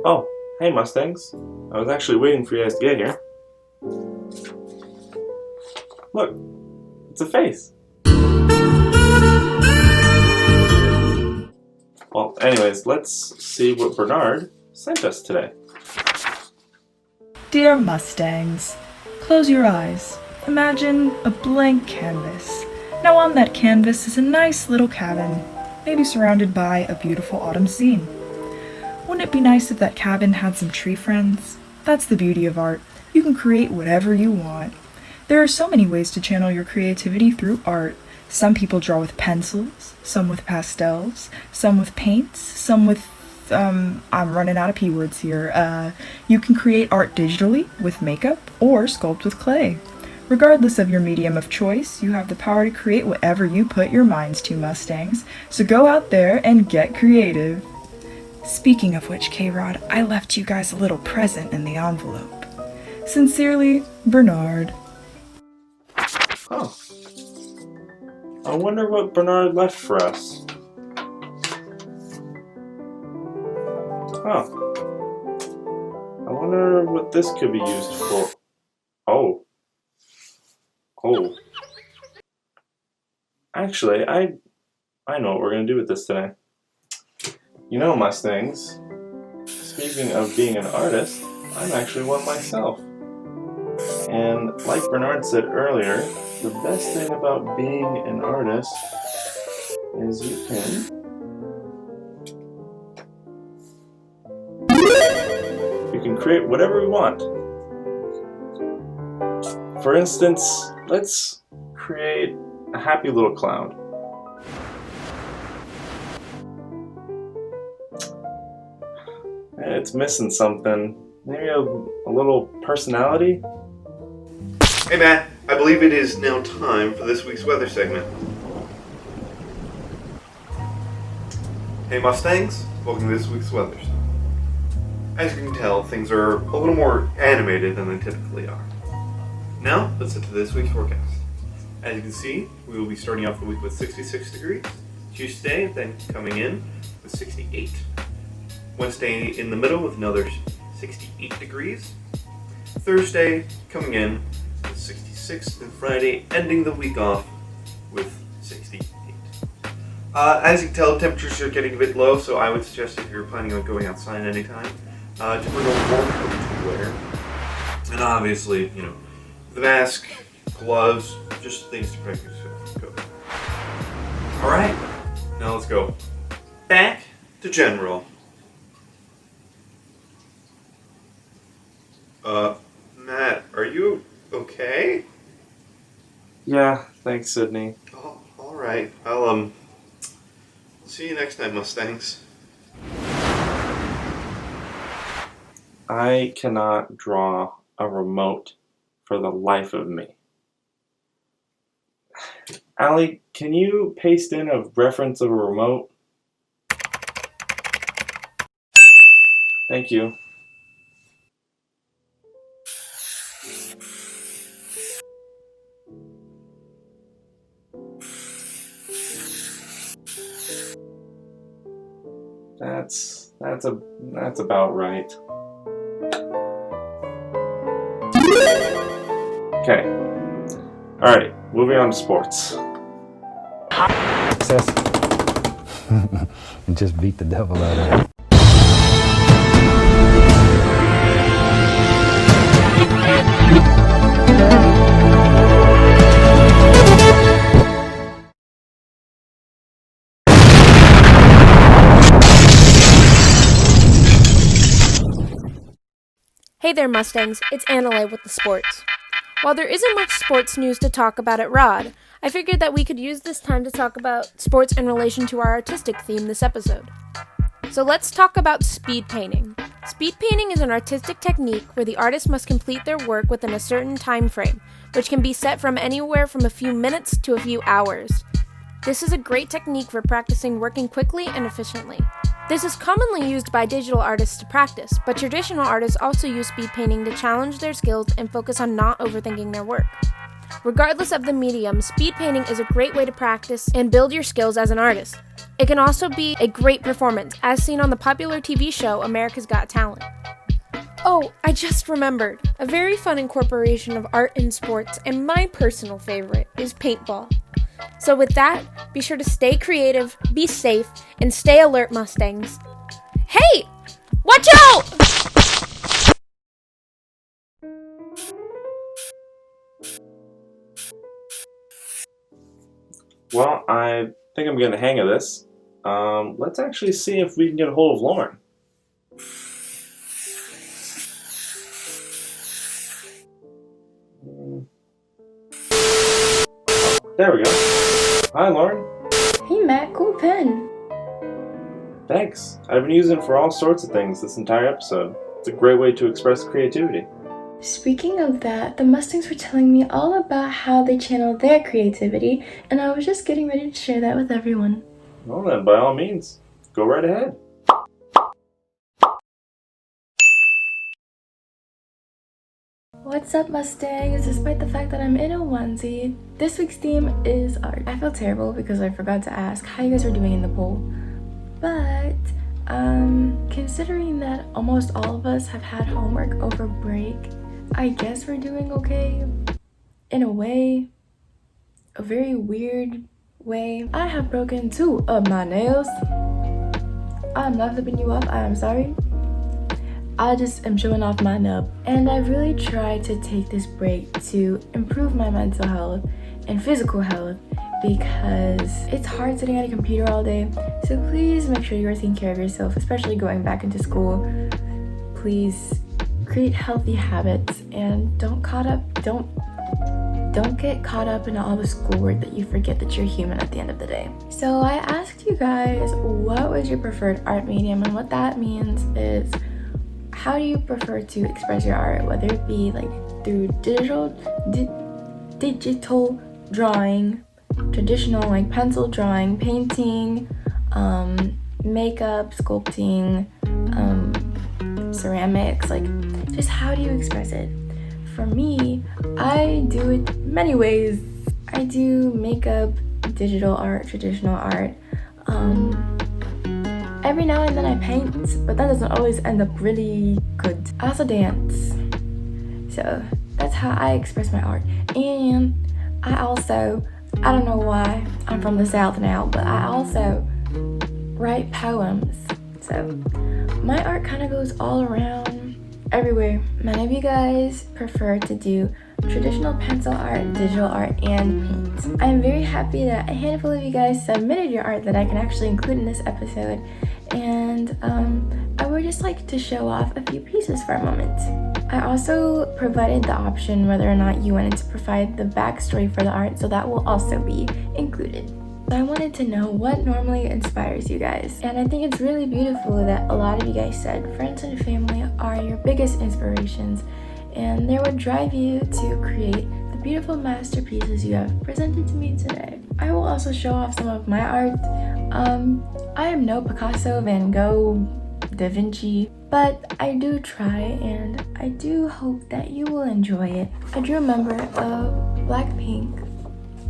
Oh, hey Mustangs. I was actually waiting for you guys to get here. Look, it's a face. Well, anyways, let's see what Bernard sent us today. Dear Mustangs, close your eyes. Imagine a blank canvas. Now on that canvas is a nice little cabin, maybe surrounded by a beautiful autumn scene. Wouldn't it be nice if that cabin had some tree friends? That's the beauty of art. You can create whatever you want. There are so many ways to channel your creativity through art. Some people draw with pencils, some with pastels, some with paints, some with I'm running out of P words here. You can create art digitally with makeup or sculpt with clay. Regardless of your medium of choice, you have the power to create whatever you put your minds to, Mustangs. So go out there and get creative. Speaking of which, Krod, I left you guys a little present in the envelope. Sincerely, Bernard. Oh. I wonder what Bernard left for us. Huh. I wonder what this could be used for. Oh. Actually, I know what we're going to do with this today. You know, Mustangs, speaking of being an artist, I'm actually one myself. And like Bernard said earlier, the best thing about being an artist is you can create whatever we want. For instance, let's create a happy little clown. It's missing something. Maybe a little personality? Hey Matt, I believe it is now time for this week's weather segment. Hey Mustangs, welcome to this week's weather segment. As you can tell, things are a little more animated than they typically are. Now, let's get to this week's forecast. As you can see, we will be starting off the week with 66 degrees. Tuesday, then coming in with 68. Wednesday in the middle with another 68 degrees. Thursday coming in with 66. And Friday ending the week off with 68. As you can tell, temperatures are getting a bit low, so I would suggest if you're planning on going outside anytime, to bring a warm coat to wear. And obviously, the mask, gloves, just things to protect yourself from COVID. Alright, now let's go back to general. Matt, are you okay? Yeah, thanks, Sydney. Oh, alright. I'll, see you next time, Mustangs. I cannot draw a remote for the life of me. Allie, can you paste in a reference of a remote? Thank you. That's about right. Okay. Alright, moving on to sports. Success. Just beat the devil out of it. Hey there, Mustangs. It's Annalee with the sports. While there isn't much sports news to talk about at Rod, I figured that we could use this time to talk about sports in relation to our artistic theme this episode. So let's talk about speed painting. Speed painting is an artistic technique where the artist must complete their work within a certain time frame, which can be set from anywhere from a few minutes to a few hours. This is a great technique for practicing working quickly and efficiently. This is commonly used by digital artists to practice, but traditional artists also use speed painting to challenge their skills and focus on not overthinking their work. Regardless of the medium, speed painting is a great way to practice and build your skills as an artist. It can also be a great performance, as seen on the popular TV show America's Got Talent. Oh, I just remembered. A very fun incorporation of art and sports, and my personal favorite, is paintball. So with that, be sure to stay creative, be safe, and stay alert, Mustangs. Hey! Watch out! Well, I think I'm getting the hang of this. Let's actually see if we can get a hold of Lauren. There we go. Hi, Lauren. Hey Matt, cool pen. Thanks. I've been using it for all sorts of things this entire episode. It's a great way to express creativity. Speaking of that, the Mustangs were telling me all about how they channel their creativity, and I was just getting ready to share that with everyone. Well then, by all means, go right ahead. What's up, Mustangs? Despite the fact that I'm in a onesie, this week's theme is art. I feel terrible because I forgot to ask how you guys are doing in the poll. But, considering that almost all of us have had homework over break, I guess we're doing okay. In a way. A very weird way. I have broken 2 of my nails. I'm not flipping you off, I am sorry. I just am showing off my nub. And I really tried to take this break to improve my mental health and physical health because it's hard sitting at a computer all day. So please make sure you are taking care of yourself, especially going back into school. Please create healthy habits and don't get caught up in all the schoolwork that you forget that you're human at the end of the day. So I asked you guys what was your preferred art medium, and what that means is how do you prefer to express your art, whether it be like through digital drawing, traditional like pencil drawing, painting, makeup, sculpting, ceramics, like just how do you express it? For me, I do it many ways. I do makeup, digital art, traditional art. Every now and then I paint, but that doesn't always end up really good. I also dance. So that's how I express my art. And I don't know why, I'm from the South now, but I also write poems. So my art kind of goes all around everywhere. Many of you guys prefer to do traditional pencil art, digital art, and paint. I'm very happy that a handful of you guys submitted your art that I can actually include in this episode, and I would just like to show off a few pieces for a moment. I also provided the option whether or not you wanted to provide the backstory for the art, so that will also be included. I wanted to know what normally inspires you guys, and I think it's really beautiful that a lot of you guys said friends and family are your biggest inspirations, and they would drive you to create the beautiful masterpieces you have presented to me today. I will also show off some of my art. I am no Picasso, Van Gogh, Da Vinci, but I do try, and I do hope that you will enjoy it. I drew a member of Blackpink.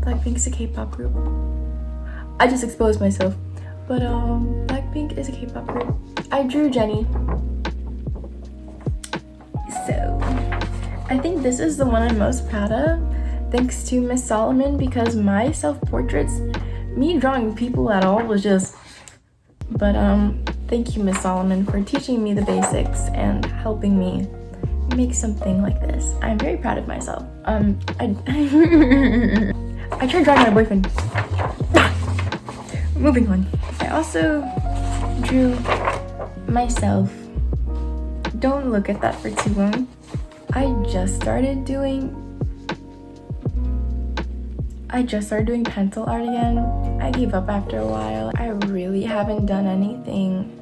Blackpink is a K-pop group. I just exposed myself. But Blackpink is a K-pop group. I drew Jenny. So, I think this is the one I'm most proud of, thanks to Miss Solomon, because my self-portraits, me drawing people at all was just... But thank you, Miss Solomon, for teaching me the basics and helping me make something like this. I'm very proud of myself. I tried drawing my boyfriend. Moving on. I also drew myself. Don't look at that for too long. I just started doing pencil art again. I gave up after a while. I really haven't done anything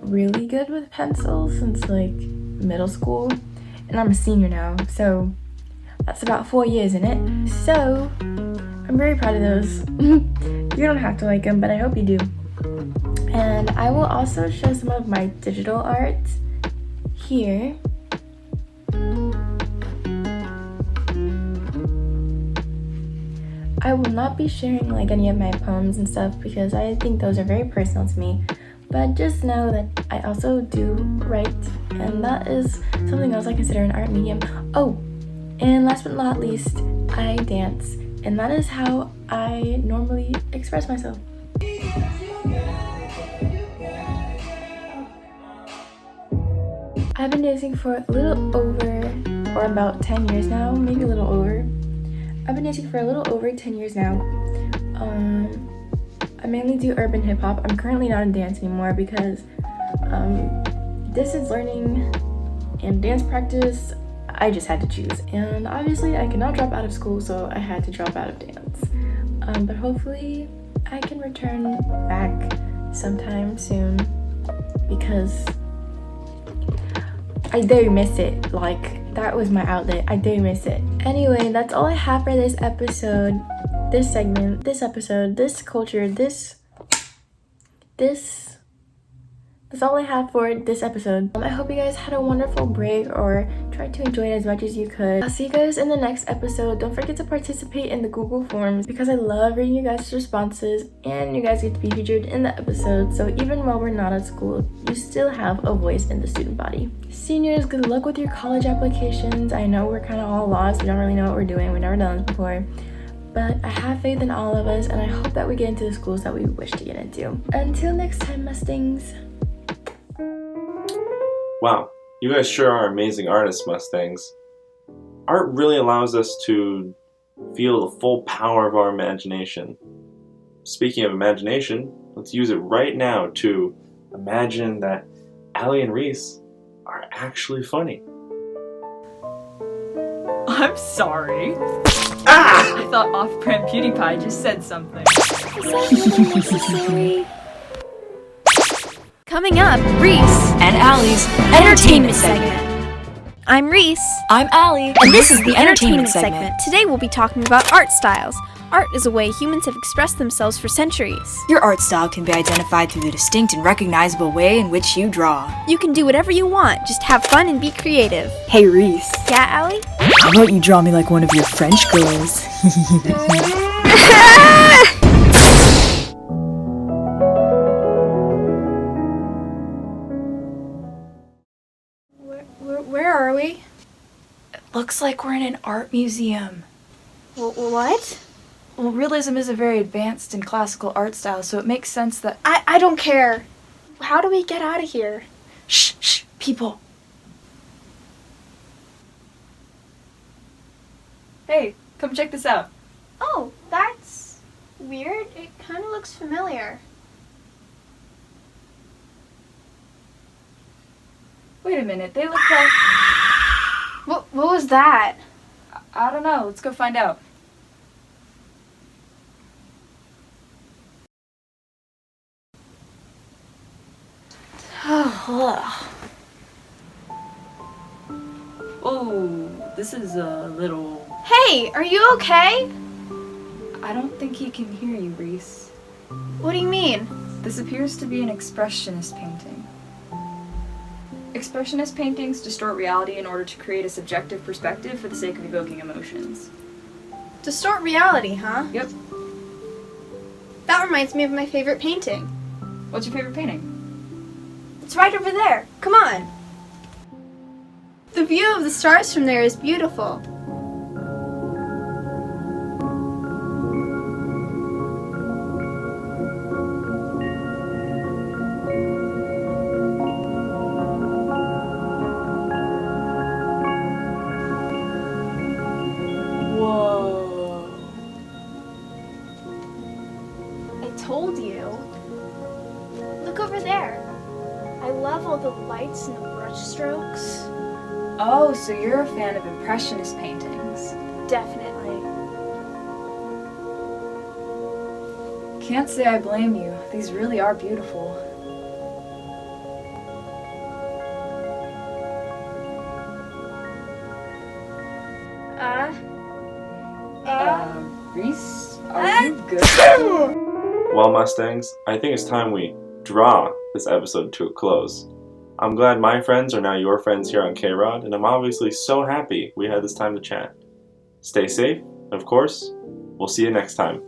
really good with pencils since like middle school, and I'm a senior now, so that's about 4 years in it. So I'm very proud of those. You don't have to like them, but I hope you do. And I will also show some of my digital art here. I will not be sharing like any of my poems and stuff because I think those are very personal to me. But just know that I also do write, and that is something else I consider an art medium. Oh, and last but not least, I dance, and that is how I normally express myself. I've been dancing for a little over, or about 10 years now, maybe a little over. I've been dancing for a little over 10 years now. I mainly do urban hip hop. I'm currently not in dance anymore because distance learning and dance practice, I just had to choose. And obviously I cannot drop out of school, so I had to drop out of dance. But hopefully I can return back sometime soon because I do miss it. Like, that was my outlet. I do miss it. Anyway, that's all I have for this episode, this segment, this episode, this culture, that's all I have for this episode. I hope you guys had a wonderful break or tried to enjoy it as much as you could. I'll see you guys in the next episode. Don't forget to participate in the Google Forms because I love reading you guys' responses and you guys get to be featured in the episode. So even while we're not at school, you still have a voice in the student body. Seniors, good luck with your college applications. I know we're kind of all lost. We don't really know what we're doing. We've never done this before. But I have faith in all of us and I hope that we get into the schools that we wish to get into. Until next time, Mustangs. Wow, you guys sure are amazing artists, Mustangs. Art really allows us to feel the full power of our imagination. Speaking of imagination, let's use it right now to imagine that Allie and Reese are actually funny. I'm sorry. I thought off-brand PewDiePie just said something. Coming up, Reese And Allie's Entertainment Segment. I'm Reese. I'm Allie. And this is the Entertainment Segment. Today we'll be talking about art styles. Art is a way humans have expressed themselves for centuries. Your art style can be identified through the distinct and recognizable way in which you draw. You can do whatever you want, just have fun and be creative. Hey Reese, Yeah, Allie? how about you draw me like one of your French girls? Where are we? Looks like we're in an art museum. What? Well, realism is a very advanced and classical art style, so it makes sense that... I don't care. How do we get out of here? Shh, people. Hey, come check this out. Oh, that's weird. It kind of looks familiar. Wait a minute, they look like... What was that? I don't know, let's go find out. Oh, this is a little... Hey, are you okay? I don't think he can hear you, Reese. What do you mean? This appears to be an expressionist painting. Expressionist paintings distort reality in order to create a subjective perspective for the sake of evoking emotions. Distort reality, huh? Yep. That reminds me of my favorite painting. What's your favorite painting? It's right over there. Come on. The view of the stars from there is beautiful. Whoa. I told you. Look over there. I love all the lights and the brush strokes. Oh, so you're a fan of impressionist paintings. Definitely. Can't say I blame you. These really are beautiful. Reese, are you good? Well, Mustangs, I think it's time we draw this episode to a close. I'm glad my friends are now your friends here on Krod, and I'm obviously so happy we had this time to chat. Stay safe, and of course, We'll see you next time.